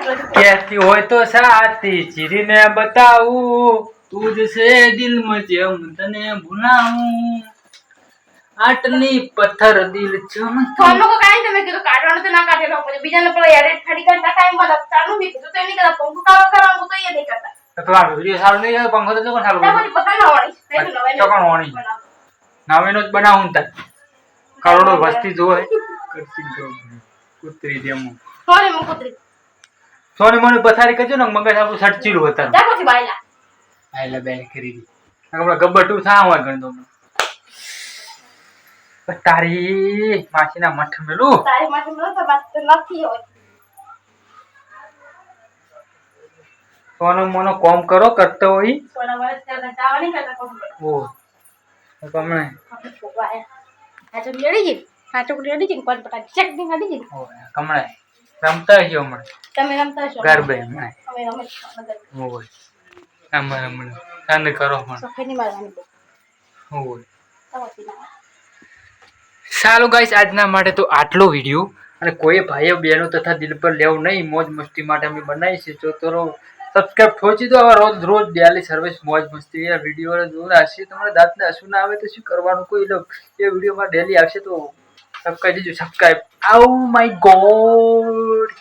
કહેતી હોય તો સાથી ચીરીને બતાવું તું જ છે દિલમાં જેમ તને ભૂલાવું આટલી પથ્થર દિલ ચમ ફોન કો કાઈ તમે કીધું કાઢવાનું તો ના કાઢેલો પછી બીજાને પેલો એડિટ ખડી કરતા ટાઈમ માં ચાલુ બી કીધું તો એની કરતા પંખો કાવા કરવાનું તો એ નહીં કરતા તો આ વિડિયો સારું નહીં આવે પંખો તો કોણ સારું તો પછી પતા ના વાળી ચોકણ વાણી નવેનો જ બનાવું તા કરોડો વસ્તી જોવે કરતી જો કુતરી જેમ સોરી મુ કુતરી સોની મને પથારી કરજો ને મગજ આપણું સટચીલું હતા જા પછી બાયલા આયલા બેન કરી દી આપણે ગબ્બર ટુ થા હોય ગણ દો તારી માસીના મઠ મેલું તારી માટે મને તો વાત તો નથી હોય સોનો મોનો કોમ કરો કરતો હોય સોના વાળા ત્યાં ચાવાની કરતા કોમ ઓ તમને આપણે છોકરા આ તો લેડી જી આ તો લેડી જી કોણ પટા ચેક દી ગાડી જી ઓ કમળા રમતા હજો હમણાં તમે રમતા છો ગરબે હમણાં અમે રમે ઓય અમાર હમણાં સાંજ કરો પણ સફેની મારવાની ઓય તવતી ના ચાલો ગાઈસ આજના માટે તો આટલો વિડીયો અને કોઈ ભાઈઓ બહેનો તથા દિલ પર લેવું નહીં મોજ મસ્તી માટે અમે બનાવી છે જો તો સબસ્ક્રાઇબ ઠોચી દો હવે રોજ ડેલી સર્વિસ મોજ મસ્તી એ વિડીયો જોર હશે તમારા દાંતને હસવું ના આવે તો શું કરવાનું કોઈ એ વિડીયોમાં ડેલી આવશે તો સબસ્ક્રાઇબ દીજો સબસ્ક્રાઇબ ઓ માય ગોડ